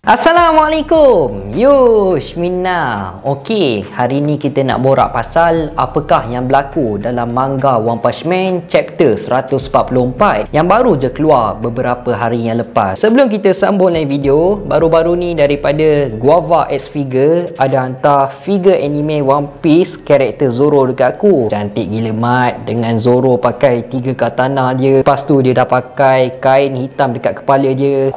Assalamualaikum. Yush Minna. Okey, hari ni kita nak borak pasal apakah yang berlaku dalam manga One Punch Man chapter 144 yang baru je keluar beberapa hari yang lepas. Sebelum kita sambung lain video, baru-baru ni daripada Guava X Figure ada hantar figure anime One Piece karakter Zoro dekat aku. Cantik gila mat, dengan Zoro pakai 3 katana dia. Lepas tu dia dah pakai kain hitam dekat kepala dia.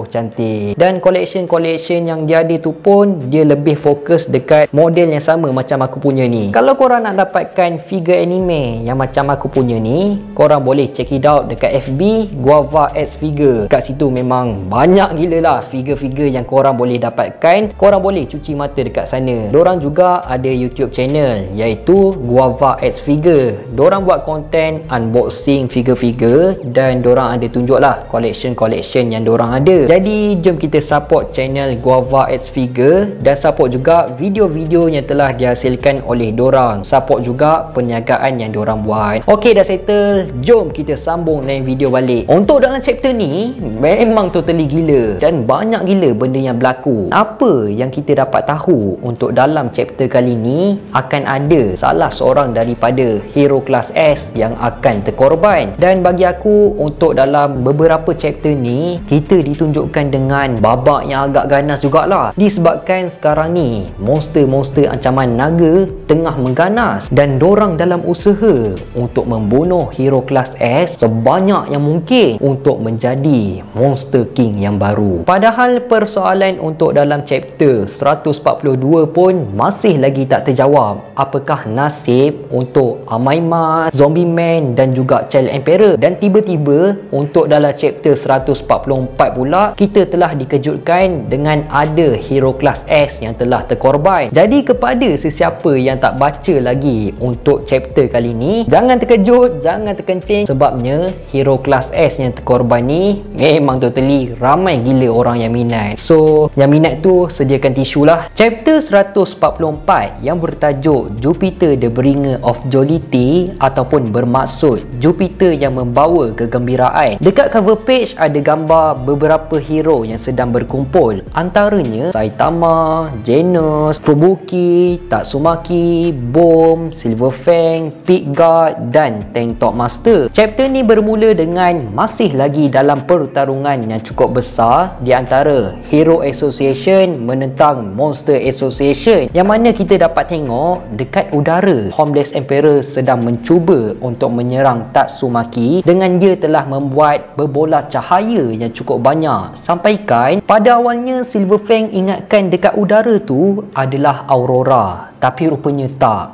Cantik. Dan collection yang dia ada tu pun dia lebih fokus dekat model yang sama macam aku punya ni. Kalau korang nak dapatkan figure anime yang macam aku punya ni, korang boleh check it out dekat FB Guava X Figure. Kat situ memang banyak gila lah figure-figure yang korang boleh dapatkan. Korang boleh cuci mata dekat sana. Dorang juga ada YouTube channel iaitu Guava X Figure. Dorang buat konten unboxing figure-figure dan dorang ada tunjuk lah collection yang dorang ada. Jadi jom kita support channel Guava X Figure dan support juga video-video yang telah dihasilkan oleh dorang. Support juga perniagaan yang dorang buat. Okey, dah settle. Jom kita sambung lain video balik. Untuk dalam chapter ni memang totally gila dan banyak gila benda yang berlaku. Apa yang kita dapat tahu untuk dalam chapter kali ni, akan ada salah seorang daripada hero kelas S yang akan terkorban. Dan bagi aku, untuk dalam beberapa chapter ni kita ditunjukkan dengan babak yang agak ganas jugalah, disebabkan sekarang ni monster-monster ancaman naga tengah mengganas dan dorang dalam usaha untuk membunuh hero kelas S sebanyak yang mungkin untuk menjadi monster king yang baru. Padahal persoalan untuk dalam chapter 142 pun masih lagi tak terjawab. Apakah nasib untuk Amaima, Zombie Man dan juga Child Emperor? Dan tiba-tiba untuk dalam chapter 144 pula kita telah dikejutkan dengan ada hero kelas S yang telah terkorban. Jadi kepada sesiapa yang tak baca lagi untuk chapter kali ni, jangan terkejut, jangan terkencing, sebabnya hero kelas S yang terkorban ni memang totally ramai gila orang yang minat. So yang minat tu sediakan tisu lah. Chapter 144 yang bertajuk Jupiter the Bringer of Jollity ataupun bermaksud Jupiter yang membawa kegembiraan. Dekat cover page ada gambar beberapa hero yang sedang berkumpul, antaranya Saitama, Genos, Fubuki, Tatsumaki, Bomb, Silver Fang, Pig Guard dan Tank Top Master. Chapter ni bermula dengan masih lagi dalam pertarungan yang cukup besar di antara Hero Association menentang Monster Association, yang mana kita dapat tengok dekat udara Homeless Emperor sedang mencuba untuk menyerang Tatsumaki dengan dia telah membuat berbola cahaya yang cukup banyak, sampaikan pada awalnya Silver Fang ingatkan dekat udara tu adalah Aurora, tapi rupanya tak.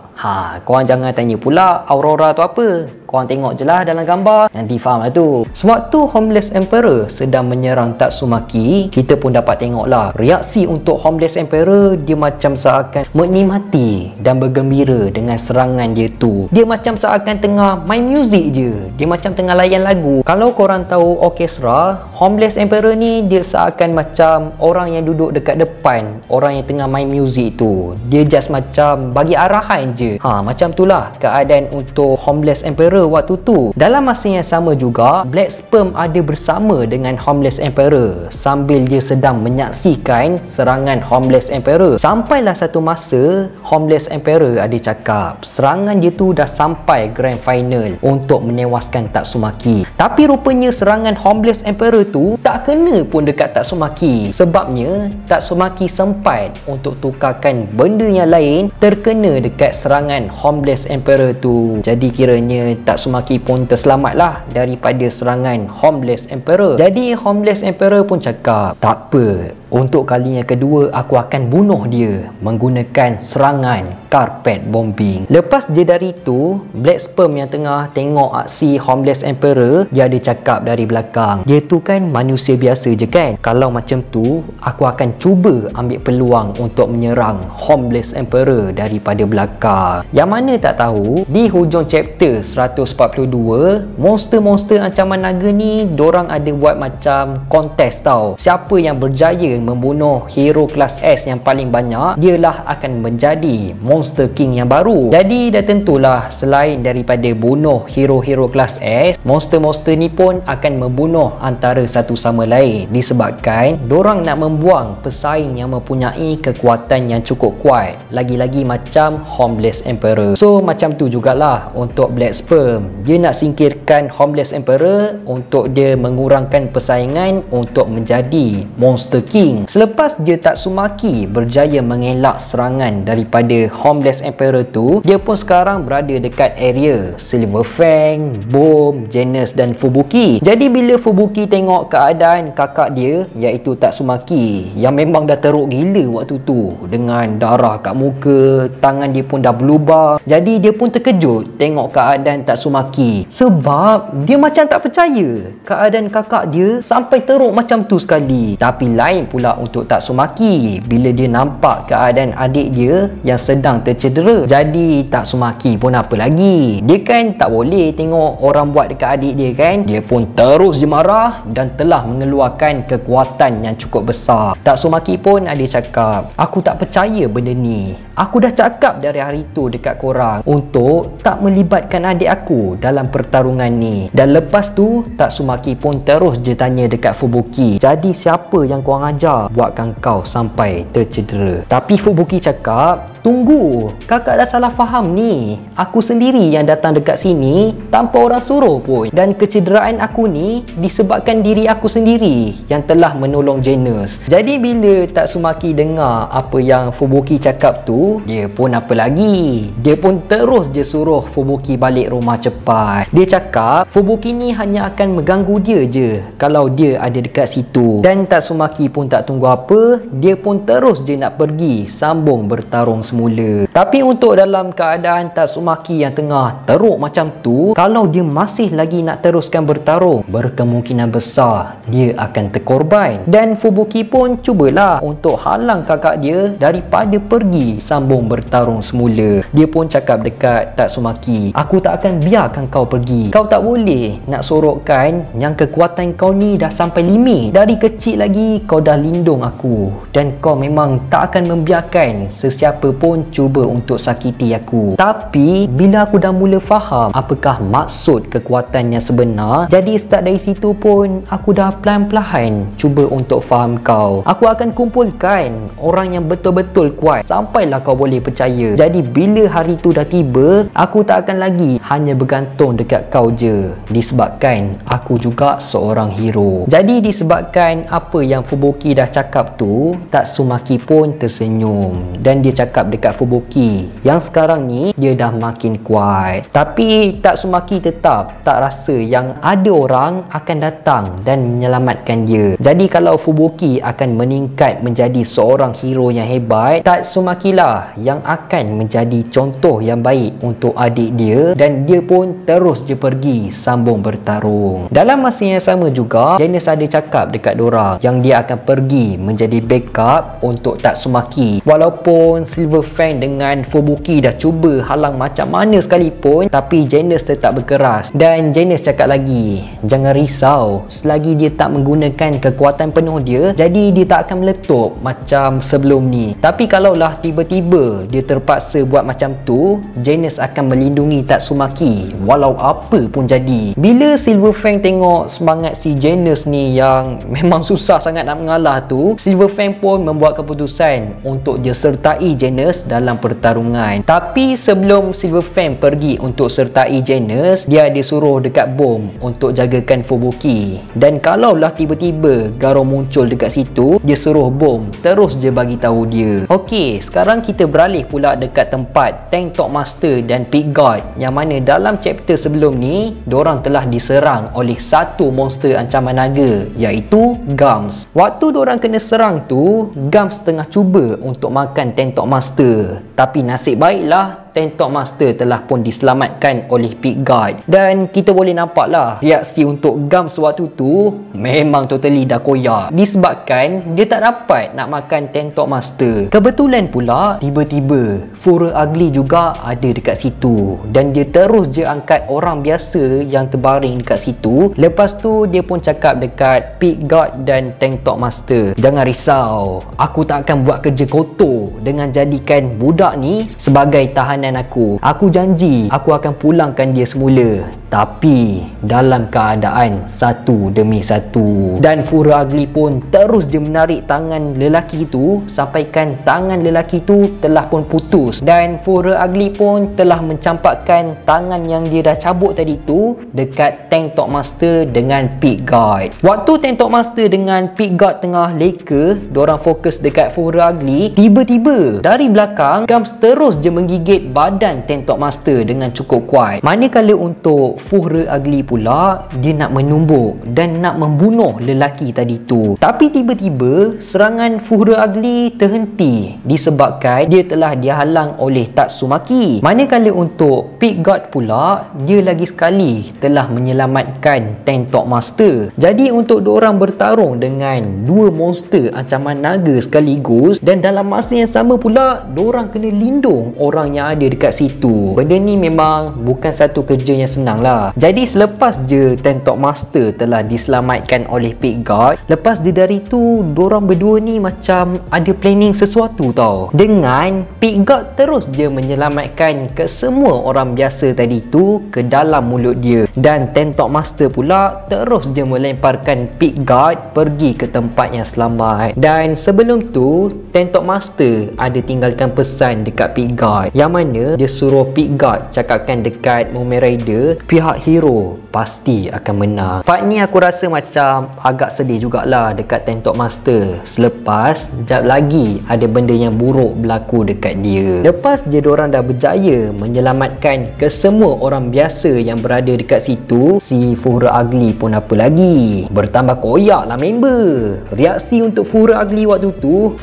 Korang jangan tanya pula Aurora tu apa. Korang tengok je lah dalam gambar, nanti faham lah tu. Sewaktu Homeless Emperor sedang menyerang Tatsumaki, kita pun dapat tengok lah reaksi untuk Homeless Emperor. Dia macam seakan menikmati dan bergembira dengan serangan dia tu. Dia macam seakan tengah main muzik je. Dia macam tengah layan lagu. Kalau korang tahu orkestra, Homeless Emperor ni dia seakan macam orang yang duduk dekat depan, orang yang tengah main muzik tu. Dia just macam bagi arahan je. Macam tu lah keadaan untuk Homeless Emperor waktu tu. Dalam masa yang sama juga, Black Sperm ada bersama dengan Homeless Emperor sambil dia sedang menyaksikan serangan Homeless Emperor. Sampailah satu masa Homeless Emperor ada cakap serangan dia tu dah sampai grand final untuk menewaskan Tatsumaki. Tapi rupanya serangan Homeless Emperor tu tak kena pun dekat Tatsumaki, sebabnya Tatsumaki sempat untuk tukarkan benda yang lain terkena dekat serangan Homeless Emperor tu. Jadi kiranya Tatsumaki pun terselamatlah daripada serangan Homeless Emperor. Jadi Homeless Emperor pun cakap, tak apa, untuk kali yang kedua aku akan bunuh dia menggunakan serangan carpet bombing. Lepas je dari tu, Black Sperm yang tengah tengok aksi Homeless Emperor, dia ada cakap dari belakang, dia tu kan manusia biasa je kan, kalau macam tu aku akan cuba ambil peluang untuk menyerang Homeless Emperor daripada belakang. Yang mana tak tahu di hujung chapter 142, monster-monster ancaman naga ni dorang ada buat macam kontes tau, siapa yang berjaya membunuh hero kelas S yang paling banyak, dialah akan menjadi Monster King yang baru. Jadi dah tentulah selain daripada bunuh hero-hero kelas S, monster-monster ni pun akan membunuh antara satu sama lain disebabkan dorang nak membuang pesaing yang mempunyai kekuatan yang cukup kuat, lagi-lagi macam Homeless Emperor. So macam tu jugalah untuk Black Sperm, dia nak singkirkan Homeless Emperor untuk dia mengurangkan persaingan untuk menjadi Monster King. Selepas dia Tatsumaki berjaya mengelak serangan daripada Homeless Emperor tu, dia pun sekarang berada dekat area Silver Fang, Boom, Genos dan Fubuki. Jadi bila Fubuki tengok keadaan kakak dia iaitu Tatsumaki yang memang dah teruk gila waktu tu dengan darah kat muka, tangan dia pun dah berlubang, jadi dia pun terkejut tengok keadaan Tatsumaki sebab dia macam tak percaya keadaan kakak dia sampai teruk macam tu sekali. Tapi lain pula untuk Tatsumaki bila dia nampak keadaan adik dia yang sedang tercedera. Jadi Tatsumaki pun apa lagi, dia kan tak boleh tengok orang buat dekat adik dia kan, dia pun terus je marah dan telah mengeluarkan kekuatan yang cukup besar. Tatsumaki pun ada cakap, aku tak percaya benda ni, aku dah cakap dari hari tu dekat korang untuk tak melibatkan adik aku dalam pertarungan ni. Dan lepas tu Tatsumaki pun terus je tanya dekat Fubuki, jadi siapa yang korang ajar buatkan kau sampai tercedera? Tapi Fubuki cakap, tunggu, kakak dah salah faham ni, aku sendiri yang datang dekat sini tanpa orang suruh pun, dan kecederaan aku ni disebabkan diri aku sendiri yang telah menolong Genos. Jadi bila Tatsumaki dengar apa yang Fubuki cakap tu, dia pun apa lagi, dia pun terus je suruh Fubuki balik rumah cepat. Dia cakap Fubuki ni hanya akan mengganggu dia je kalau dia ada dekat situ. Dan Tatsumaki pun tak tunggu apa, dia pun terus je nak pergi sambung bertarung semula. Tapi untuk dalam keadaan Tatsumaki yang tengah teruk macam tu, kalau dia masih lagi nak teruskan bertarung, berkemungkinan besar dia akan terkorban. Dan Fubuki pun cubalah untuk halang kakak dia daripada pergi sambung bertarung semula. Dia pun cakap dekat Tatsumaki, aku tak akan biarkan kau pergi, kau tak boleh nak sorokkan yang kekuatan kau ni dah sampai limit. Dari kecil lagi kau dah lindung aku, dan kau memang tak akan membiarkan sesiapa pun cuba untuk sakiti aku. Tapi bila aku dah mula faham apakah maksud kekuatan yang sebenar, jadi start dari situ pun aku dah perlahan-lahan cuba untuk faham kau. Aku akan kumpulkan orang yang betul-betul kuat sampailah kau boleh percaya. Jadi bila hari tu dah tiba, aku tak akan lagi hanya bergantung dekat kau je, disebabkan aku juga seorang hero. Jadi disebabkan apa yang Fubuki dah cakap tu, Tatsumaki pun tersenyum dan dia cakap dekat Fubuki yang sekarang ni dia dah makin kuat. Tapi Tatsumaki tetap tak rasa yang ada orang akan datang dan menyelamatkan dia. Jadi kalau Fubuki akan meningkat menjadi seorang hero yang hebat, Tatsumaki lah yang akan menjadi contoh yang baik untuk adik dia, dan dia pun terus je pergi sambung bertarung. Dalam masa yang sama juga, Genos ada cakap dekat Dora yang dia akan pergi menjadi backup untuk Tatsumaki. Walaupun Silver Fang dengan Fubuki dah cuba halang macam mana sekalipun, tapi Genos tetap berkeras. Dan Genos cakap lagi, jangan risau, selagi dia tak menggunakan kekuatan penuh dia, jadi dia tak akan meletup macam sebelum ni. Tapi kalaulah tiba-tiba dia terpaksa buat macam tu, Genos akan melindungi Tatsumaki walau apa pun jadi. Bila Silver Fang tengok semangat si Genos ni yang memang susah sangat nak mengalah tu, Silver Fang pun membuat keputusan untuk dia sertai Genos dalam pertarungan. Tapi sebelum Silver Fang pergi untuk sertai Genos, dia disuruh dekat Boom untuk jagakan Fubuki. Dan kalaulah tiba-tiba Garo muncul dekat situ, dia suruh Boom terus je bagi tahu dia. Okey, sekarang kita beralih pula dekat tempat Tank Top Master dan Pig God, yang mana dalam chapter sebelum ni dorang telah diserang oleh satu monster ancaman naga iaitu Gums. Waktu dorang kena serang tu, Gums tengah cuba untuk makan Tank Top Master, tapi nasib baiklah Tentok Master telah pun diselamatkan oleh Pickguard. Dan kita boleh nampak lah reaksi untuk Gums waktu tu memang totally dah koyak disebabkan dia tak dapat nak makan Tentok Master. Kebetulan pula tiba-tiba Fuhrer Ugly juga ada dekat situ dan dia terus je angkat orang biasa yang terbaring dekat situ. Lepas tu dia pun cakap dekat Pickguard dan Tentok Master, jangan risau, aku tak akan buat kerja kotor dengan jadikan budak ni sebagai tahanan aku. Aku janji aku akan pulangkan dia semula, tapi dalam keadaan satu demi satu. Dan Fuhrer Ugly pun terus dia menarik tangan lelaki tu sampaikan tangan lelaki tu telah pun putus. Dan Fuhrer Ugly pun telah mencampakkan tangan yang dia dah cabut tadi tu dekat Tentok Master dengan Pickguard. Waktu Tentok Master dengan Pickguard tengah leka, diorang fokus dekat Fuhrer Ugly, tiba-tiba dari belakang Gums terus je menggigit badan Tentok Master dengan cukup kuat. Manakala untuk Fuhrer Ugly pula, dia nak menumbuk dan nak membunuh lelaki tadi tu. Tapi tiba-tiba serangan Fuhrer Ugly terhenti disebabkan dia telah dihalang oleh Tatsumaki. Manakala untuk Pickguard pula, dia lagi sekali telah menyelamatkan Tentok Master. Jadi untuk diorang bertarung dengan dua monster ancaman naga sekaligus, dan dalam masa yang sama pula diorang kena lindung orang yang ada dekat situ. Benda ni memang bukan satu kerja yang senang lah. Jadi selepas je Tentok Master telah diselamatkan oleh Pickguard, lepas je dari tu diorang berdua ni macam ada planning sesuatu tau. Dengan Pickguard terus je menyelamatkan ke semua orang biasa tadi tu ke dalam mulut dia, dan Tentok Master pula terus je melemparkan Pickguard pergi ke tempat yang selamat. Dan sebelum tu Tentok Master ada tinggalkan pesan dekat Pickguard yang mana dia suruh Pickguard cakapkan dekat Mumen Rider pihak hero pasti akan menang. Part ni aku rasa macam agak sedih jugalah dekat Tentok Master selepas sekejap lagi ada benda yang buruk berlaku dekat dia. Lepas je diorang dah berjaya menyelamatkan ke semua orang biasa yang berada dekat situ, si Fuhrer Ugly pun apa lagi, bertambah koyak lah member. Reaksi untuk Fuhrer Ugly waktu tu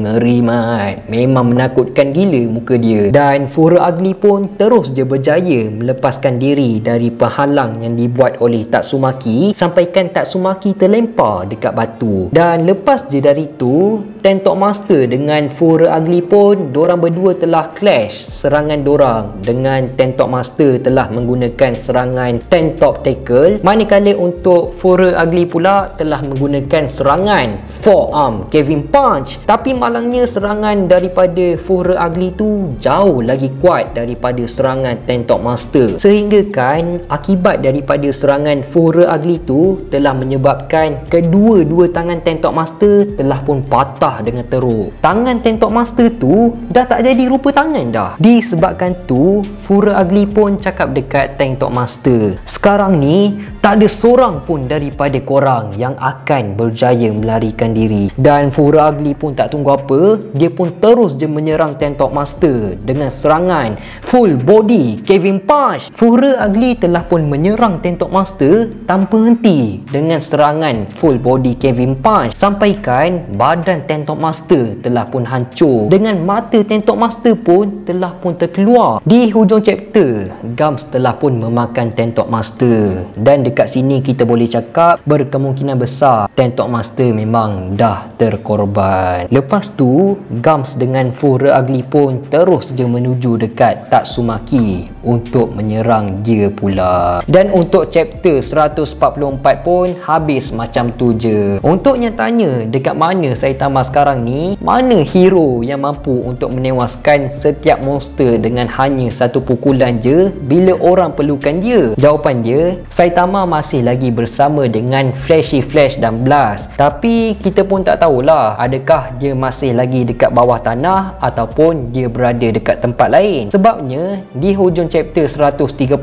ngeri mat, memang menakutkan gila muka dia. Dan Fuhrer Ugly pun terus je berjaya melepaskan diri dari penghalang yang dibuat oleh Tatsumaki sampaikan Tatsumaki terlempar dekat batu. Dan lepas je dari tu Tentok Master dengan Fuhrer Ugly pun dorang berdua telah clash serangan dorang, dengan Tentok Master telah menggunakan serangan Ten Top Tackle, manakala untuk Fuhrer Ugly pula telah menggunakan serangan Forearm Kevin Punch. Tapi malangnya serangan daripada Fuhrer Ugly tu jauh lagi kuat daripada serangan Ten Top Master, sehingga kan akibat daripada serangan Fuhrer Ugly tu telah menyebabkan kedua-dua tangan Ten Top Master telah pun patah dengan teruk. Tangan Ten Top Master tu dah tak jadi rupa tangan dah. Disebabkan tu Fuhrer Ugly pun cakap dekat Ten Top Master, sekarang ni tak ada seorang pun daripada korang yang akan berjaya melarikan diri. Dan Fuhrer Ugly pun tak tunggu apa, dia pun terus je menyerang Ten Top Master dengan serangan Full Body Kevin Punch. Fuhrer Ugly telah pun menyerang Ten Top Master tanpa henti dengan serangan Full Body Kevin Punch sampaikan badan Ten Top Master telah pun hancur, dengan mata Ten Top Master pun telah pun terkeluar. Di hujung chapter, Gums telah pun memakan Ten Top Master, dan dekat sini kita boleh cakap berkemungkinan besar Ten Top Master memang dah terkorban. Lepas tu Gums dengan Fuhrer Ugly pun terus je menuju dekat Tatsumaki untuk menyerang dia pula. Dan untuk chapter 144 pun habis macam tu je. Untuk nyatanya dekat mana Saitama sekarang ni, mana hero yang mampu untuk menewaskan setiap monster dengan hanya satu pukulan je bila orang perlukan dia? Jawapan dia, Saitama masih lagi bersama dengan Flashy Flash dan Blast. Tapi kita pun tak tahulah adakah dia masih lagi dekat bawah tanah ataupun dia berada dekat tempat lain. Sebabnya di hujung chapter 139,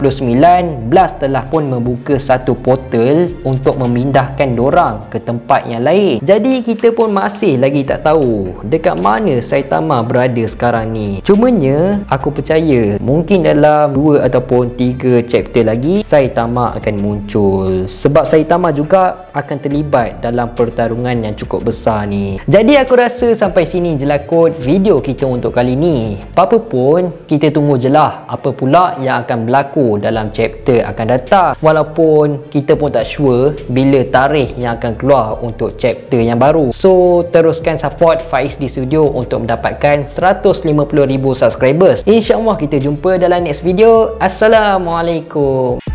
Blast telah pun membuka satu portal untuk memindahkan dorang ke tempat yang lain. Jadi kita pun masih lagi tak tahu dekat mana Saitama berada sekarang ni. Cumanya aku percaya mungkin dalam 2 ataupun 3 chapter lagi Saitama akan muncul, sebab Saitama juga akan terlibat dalam pertarungan yang cukup besar ni. Jadi aku rasa sampai sini je lah kot video kita untuk kali ni. Apa pun kita tunggu je lah apa pula yang akan berlaku dalam chapter akan datang, walaupun kita pun tak sure bila tarikh yang akan keluar untuk chapter yang baru. So teruskan support Faiz di Studio untuk mendapatkan 150,000 subscribers. InsyaAllah kita jumpa dalam next video. Assalamualaikum.